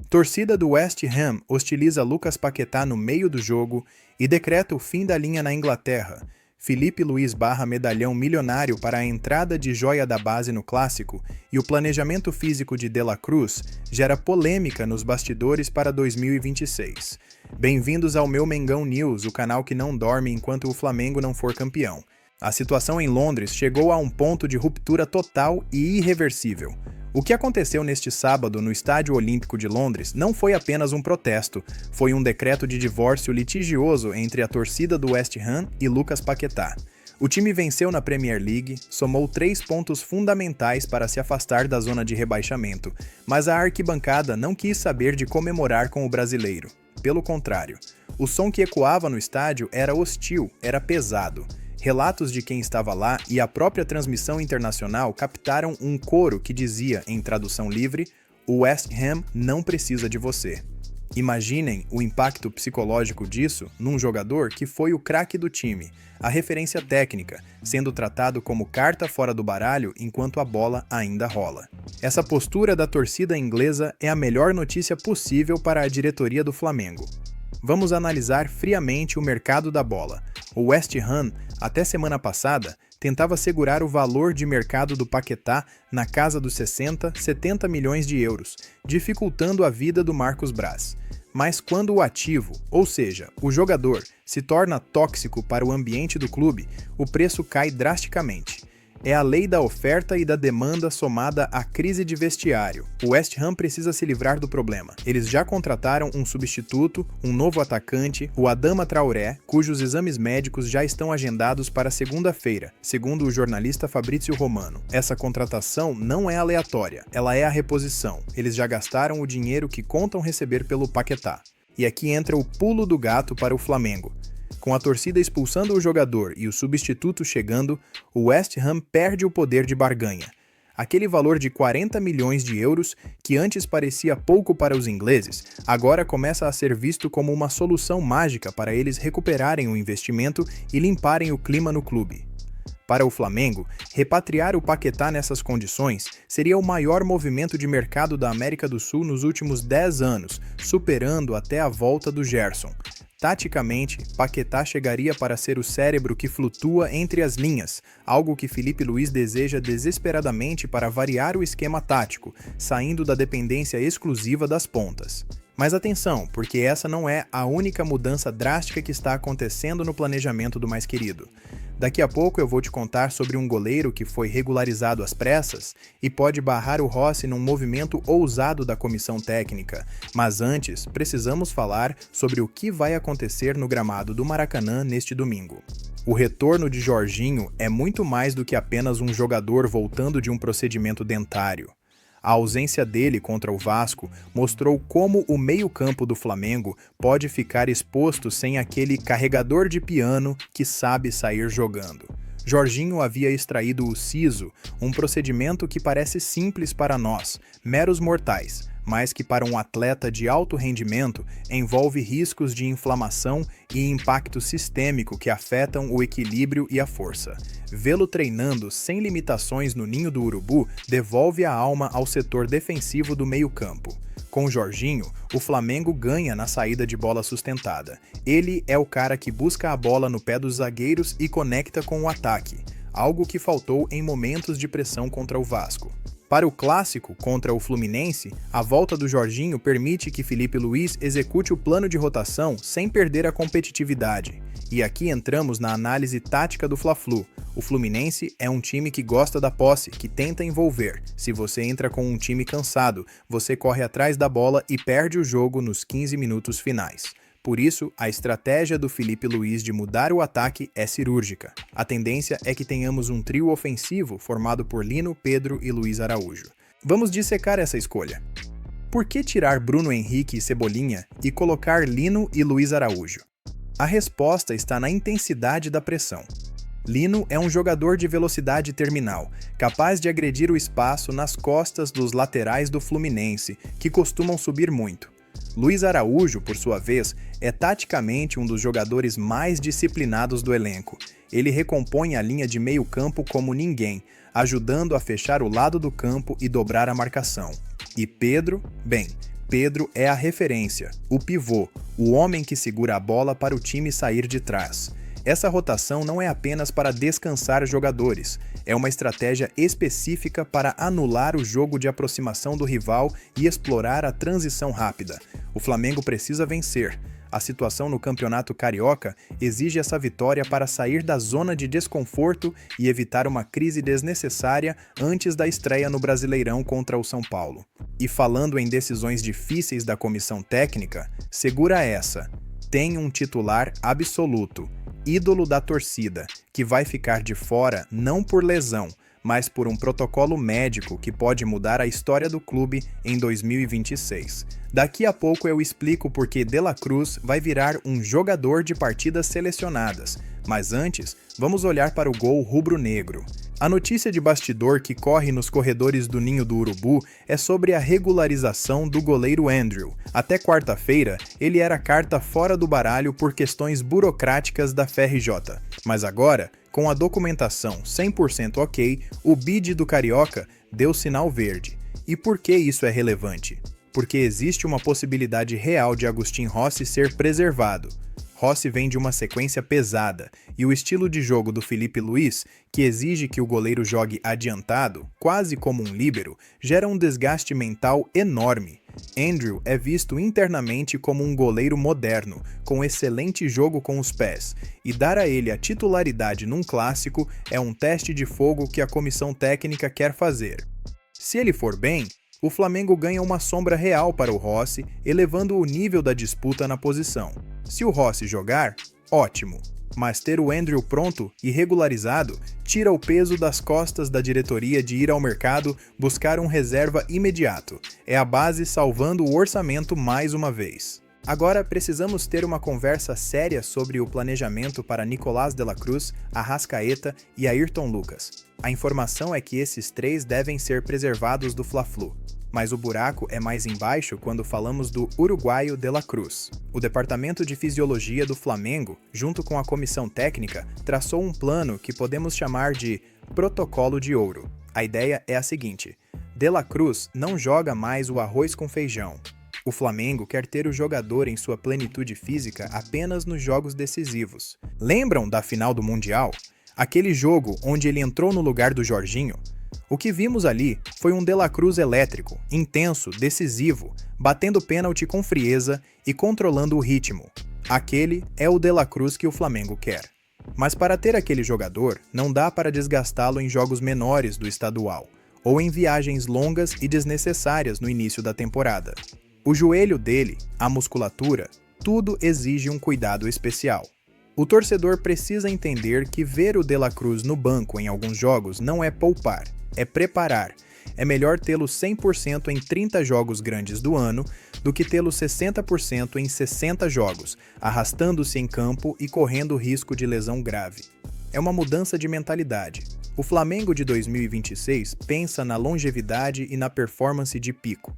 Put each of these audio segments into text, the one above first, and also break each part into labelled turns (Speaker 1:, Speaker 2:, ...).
Speaker 1: Torcida do West Ham hostiliza Lucas Paquetá no meio do jogo e decreta o fim da linha na Inglaterra. Filipe Luís barra medalhão milionário para a entrada de joia da base no Clássico e o planejamento físico de De La Cruz gera polêmica nos bastidores para 2026. Bem-vindos ao meu Mengão News, o canal que não dorme enquanto o Flamengo não for campeão. A situação em Londres chegou a um ponto de ruptura total e irreversível. O que aconteceu neste sábado no Estádio Olímpico de Londres não foi apenas um protesto, foi um decreto de divórcio litigioso entre a torcida do West Ham e Lucas Paquetá. O time venceu na Premier League, somou 3 pontos fundamentais para se afastar da zona de rebaixamento, mas a arquibancada não quis saber de comemorar com o brasileiro. Pelo contrário, o som que ecoava no estádio era hostil, era pesado. Relatos de quem estava lá e a própria transmissão internacional captaram um coro que dizia, em tradução livre, "O West Ham não precisa de você". Imaginem o impacto psicológico disso num jogador que foi o craque do time, a referência técnica, sendo tratado como carta fora do baralho enquanto a bola ainda rola. Essa postura da torcida inglesa é a melhor notícia possível para a diretoria do Flamengo. Vamos analisar friamente o mercado da bola. O West Ham, até semana passada, tentava segurar o valor de mercado do Paquetá na casa dos 60, 70 milhões de euros, dificultando a vida do Marcos Braz. Mas quando o ativo, ou seja, o jogador, se torna tóxico para o ambiente do clube, o preço cai drasticamente. É a lei da oferta e da demanda somada à crise de vestiário. O West Ham precisa se livrar do problema. Eles já contrataram um substituto, um novo atacante, o Adama Traoré, cujos exames médicos já estão agendados para segunda-feira, segundo o jornalista Fabrício Romano. Essa contratação não é aleatória, ela é a reposição. Eles já gastaram o dinheiro que contam receber pelo Paquetá. E aqui entra o pulo do gato para o Flamengo. Com a torcida expulsando o jogador e o substituto chegando, o West Ham perde o poder de barganha. Aquele valor de 40 milhões de euros, que antes parecia pouco para os ingleses, agora começa a ser visto como uma solução mágica para eles recuperarem o investimento e limparem o clima no clube. Para o Flamengo, repatriar o Paquetá nessas condições seria o maior movimento de mercado da América do Sul nos últimos 10 anos, superando até a volta do Gerson. Taticamente, Paquetá chegaria para ser o cérebro que flutua entre as linhas, algo que Filipe Luís deseja desesperadamente para variar o esquema tático, saindo da dependência exclusiva das pontas. Mas atenção, porque essa não é a única mudança drástica que está acontecendo no planejamento do mais querido. Daqui a pouco eu vou te contar sobre um goleiro que foi regularizado às pressas e pode barrar o Rossi num movimento ousado da comissão técnica. Mas antes, precisamos falar sobre o que vai acontecer no gramado do Maracanã neste domingo. O retorno de Jorginho é muito mais do que apenas um jogador voltando de um procedimento dentário. A ausência dele contra o Vasco mostrou como o meio-campo do Flamengo pode ficar exposto sem aquele carregador de piano que sabe sair jogando. Jorginho havia extraído o siso, um procedimento que parece simples para nós, meros mortais, mas que para um atleta de alto rendimento envolve riscos de inflamação e impacto sistêmico que afetam o equilíbrio e a força. Vê-lo treinando sem limitações no ninho do urubu devolve a alma ao setor defensivo do meio-campo. Com Jorginho, o Flamengo ganha na saída de bola sustentada. Ele é o cara que busca a bola no pé dos zagueiros e conecta com o ataque, algo que faltou em momentos de pressão contra o Vasco. Para o Clássico contra o Fluminense, a volta do Jorginho permite que Filipe Luís execute o plano de rotação sem perder a competitividade. E aqui entramos na análise tática do Fla-Flu. O Fluminense é um time que gosta da posse, que tenta envolver. Se você entra com um time cansado, você corre atrás da bola e perde o jogo nos 15 minutos finais. Por isso, a estratégia do Filipe Luís de mudar o ataque é cirúrgica. A tendência é que tenhamos um trio ofensivo formado por Lino, Pedro e Luiz Araújo. Vamos dissecar essa escolha. Por que tirar Bruno Henrique e Cebolinha e colocar Lino e Luiz Araújo? A resposta está na intensidade da pressão. Lino é um jogador de velocidade terminal, capaz de agredir o espaço nas costas dos laterais do Fluminense, que costumam subir muito. Luiz Araújo, por sua vez, é taticamente um dos jogadores mais disciplinados do elenco. Ele recompõe a linha de meio campo como ninguém, ajudando a fechar o lado do campo e dobrar a marcação. E Pedro? Bem, Pedro é a referência, o pivô, o homem que segura a bola para o time sair de trás. Essa rotação não é apenas para descansar jogadores, é uma estratégia específica para anular o jogo de aproximação do rival e explorar a transição rápida. O Flamengo precisa vencer. A situação no Campeonato Carioca exige essa vitória para sair da zona de desconforto e evitar uma crise desnecessária antes da estreia no Brasileirão contra o São Paulo. E falando em decisões difíceis da comissão técnica, segura essa: tem um titular absoluto, ídolo da torcida, que vai ficar de fora não por lesão, mas por um protocolo médico que pode mudar a história do clube em 2026. Daqui a pouco eu explico por que De La Cruz vai virar um jogador de partidas selecionadas, mas antes, vamos olhar para o gol rubro-negro. A notícia de bastidor que corre nos corredores do Ninho do Urubu é sobre a regularização do goleiro Andrew. Até quarta-feira, ele era carta fora do baralho por questões burocráticas da FRJ. Mas agora, com a documentação 100% ok, o bid do Carioca deu sinal verde. E por que isso é relevante? Porque existe uma possibilidade real de Agustin Rossi ser preservado. Rossi vem de uma sequência pesada, e o estilo de jogo do Filipe Luís, que exige que o goleiro jogue adiantado, quase como um líbero, gera um desgaste mental enorme. Andrew é visto internamente como um goleiro moderno, com excelente jogo com os pés, e dar a ele a titularidade num clássico é um teste de fogo que a comissão técnica quer fazer. Se ele for bem, o Flamengo ganha uma sombra real para o Rossi, elevando o nível da disputa na posição. Se o Rossi jogar, ótimo, mas ter o Andrew pronto e regularizado tira o peso das costas da diretoria de ir ao mercado buscar um reserva imediato. É a base salvando o orçamento mais uma vez. Agora precisamos ter uma conversa séria sobre o planejamento para Nicolás de la Cruz, Arrascaeta e Ayrton Lucas. A informação é que esses três devem ser preservados do Fla-Flu. Mas o buraco é mais embaixo quando falamos do uruguaio De La Cruz. O Departamento de Fisiologia do Flamengo, junto com a comissão técnica, traçou um plano que podemos chamar de Protocolo de Ouro. A ideia é a seguinte: De La Cruz não joga mais o arroz com feijão. O Flamengo quer ter o jogador em sua plenitude física apenas nos jogos decisivos. Lembram da final do Mundial? Aquele jogo onde ele entrou no lugar do Jorginho? O que vimos ali foi um De La Cruz elétrico, intenso, decisivo, batendo pênalti com frieza e controlando o ritmo. Aquele é o De La Cruz que o Flamengo quer. Mas para ter aquele jogador, não dá para desgastá-lo em jogos menores do estadual, ou em viagens longas e desnecessárias no início da temporada. O joelho dele, a musculatura, tudo exige um cuidado especial. O torcedor precisa entender que ver o De La Cruz no banco em alguns jogos não é poupar, é preparar. É melhor tê-lo 100% em 30 jogos grandes do ano do que tê-lo 60% em 60 jogos, arrastando-se em campo e correndo risco de lesão grave. É uma mudança de mentalidade. O Flamengo de 2026 pensa na longevidade e na performance de pico.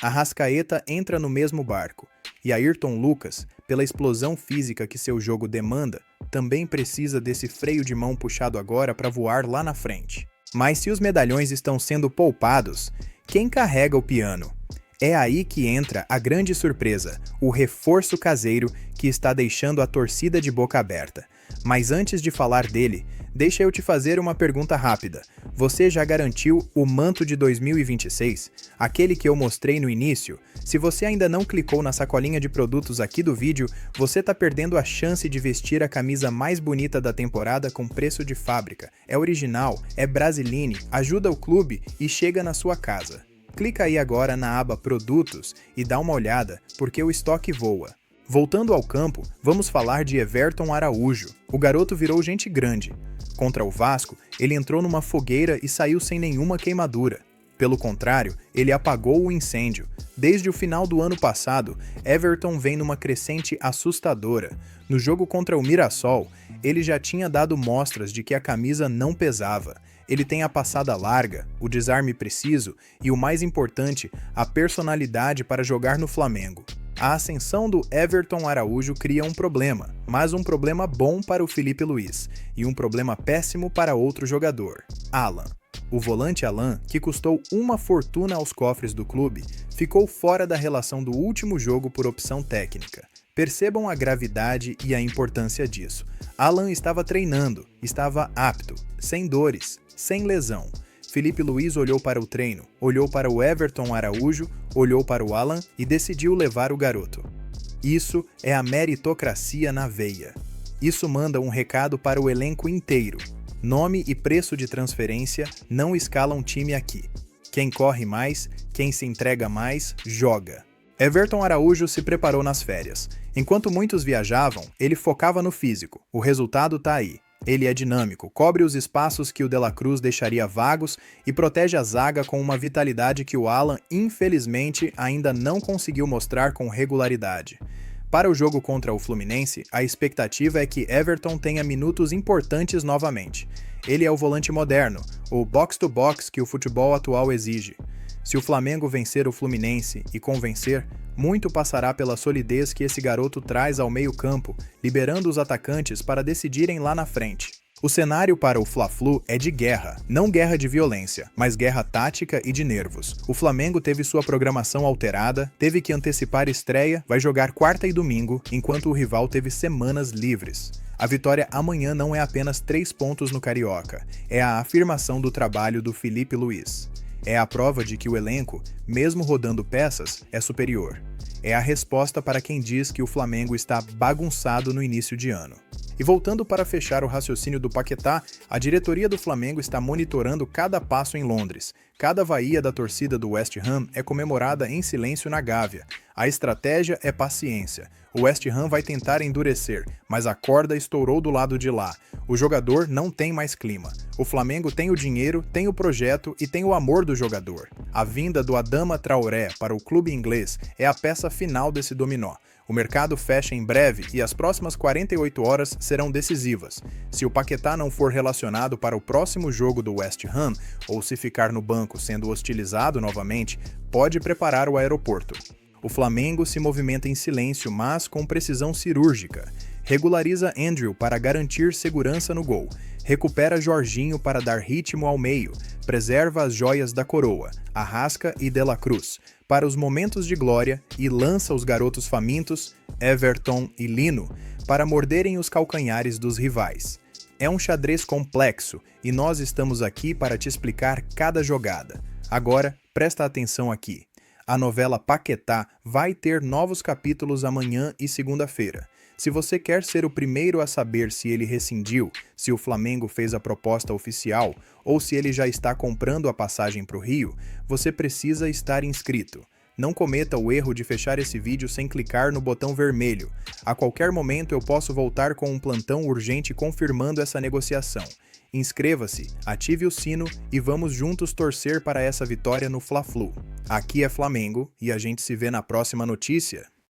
Speaker 1: Arrascaeta entra no mesmo barco, e Ayrton Lucas, pela explosão física que seu jogo demanda, também precisa desse freio de mão puxado agora para voar lá na frente. Mas se os medalhões estão sendo poupados, quem carrega o piano? É aí que entra a grande surpresa, o reforço caseiro que está deixando a torcida de boca aberta. Mas antes de falar dele, deixa eu te fazer uma pergunta rápida. Você já garantiu o manto de 2026? Aquele que eu mostrei no início? Se você ainda não clicou na sacolinha de produtos aqui do vídeo, você está perdendo a chance de vestir a camisa mais bonita da temporada com preço de fábrica. É original, é Brasiline, ajuda o clube e chega na sua casa. Clica aí agora na aba Produtos e dá uma olhada, porque o estoque voa. Voltando ao campo, vamos falar de Everton Araújo. O garoto virou gente grande. Contra o Vasco, ele entrou numa fogueira e saiu sem nenhuma queimadura. Pelo contrário, ele apagou o incêndio. Desde o final do ano passado, Everton vem numa crescente assustadora. No jogo contra o Mirassol, ele já tinha dado mostras de que a camisa não pesava. Ele tem a passada larga, o desarme preciso e, o mais importante, a personalidade para jogar no Flamengo. A ascensão do Everton Araújo cria um problema, mas um problema bom para o Filipe Luís e um problema péssimo para outro jogador, Alan. o volante Alan, que custou uma fortuna aos cofres do clube, ficou fora da relação do último jogo por opção técnica. Percebam a gravidade e a importância disso. Alan estava treinando, estava apto, sem dores, sem lesão. Filipe Luís olhou para o treino, olhou para o Everton Araújo, olhou para o Alan e decidiu levar o garoto. Isso é a meritocracia na veia. Isso manda um recado para o elenco inteiro. Nome e preço de transferência não escalam time aqui. Quem corre mais, quem se entrega mais, joga. Everton Araújo se preparou nas férias. Enquanto muitos viajavam, ele focava no físico. O resultado tá aí. Ele é dinâmico, cobre os espaços que o De La Cruz deixaria vagos e protege a zaga com uma vitalidade que o Alan, infelizmente, ainda não conseguiu mostrar com regularidade. Para o jogo contra o Fluminense, a expectativa é que Everton tenha minutos importantes novamente. Ele é o volante moderno, o box-to-box que o futebol atual exige. Se o Flamengo vencer o Fluminense e convencer, muito passará pela solidez que esse garoto traz ao meio-campo, liberando os atacantes para decidirem lá na frente. O cenário para o Fla-Flu é de guerra, não guerra de violência, mas guerra tática e de nervos. O Flamengo teve sua programação alterada, teve que antecipar estreia, vai jogar quarta e domingo, enquanto o rival teve semanas livres. A vitória amanhã não é apenas 3 pontos no Carioca, é a afirmação do trabalho do Filipe Luís. É a prova de que o elenco, mesmo rodando peças, é superior. É a resposta para quem diz que o Flamengo está bagunçado no início de ano. E voltando para fechar o raciocínio do Paquetá, a diretoria do Flamengo está monitorando cada passo em Londres. Cada vaia da torcida do West Ham é comemorada em silêncio na Gávea. A estratégia é paciência. O West Ham vai tentar endurecer, mas a corda estourou do lado de lá. O jogador não tem mais clima. O Flamengo tem o dinheiro, tem o projeto e tem o amor do jogador. A vinda do Adama Traoré para o clube inglês é a peça final desse dominó. O mercado fecha em breve e as próximas 48 horas serão decisivas. Se o Paquetá não for relacionado para o próximo jogo do West Ham, ou se ficar no banco sendo hostilizado novamente, pode preparar o aeroporto. O Flamengo se movimenta em silêncio, mas com precisão cirúrgica. Regulariza Andrew para garantir segurança no gol. Recupera Jorginho para dar ritmo ao meio. Preserva as joias da coroa, Arrasca e De La Cruz, para os momentos de glória e lança os garotos famintos, Everton e Lino, para morderem os calcanhares dos rivais. É um xadrez complexo e nós estamos aqui para te explicar cada jogada. Agora, presta atenção aqui. A novela Paquetá vai ter novos capítulos amanhã e segunda-feira. Se você quer ser o primeiro a saber se ele rescindiu, se o Flamengo fez a proposta oficial ou se ele já está comprando a passagem para o Rio, você precisa estar inscrito. Não cometa o erro de fechar esse vídeo sem clicar no botão vermelho. A qualquer momento eu posso voltar com um plantão urgente confirmando essa negociação. Inscreva-se, ative o sino e vamos juntos torcer para essa vitória no Fla-Flu. Aqui é Flamengo e a gente se vê na próxima notícia.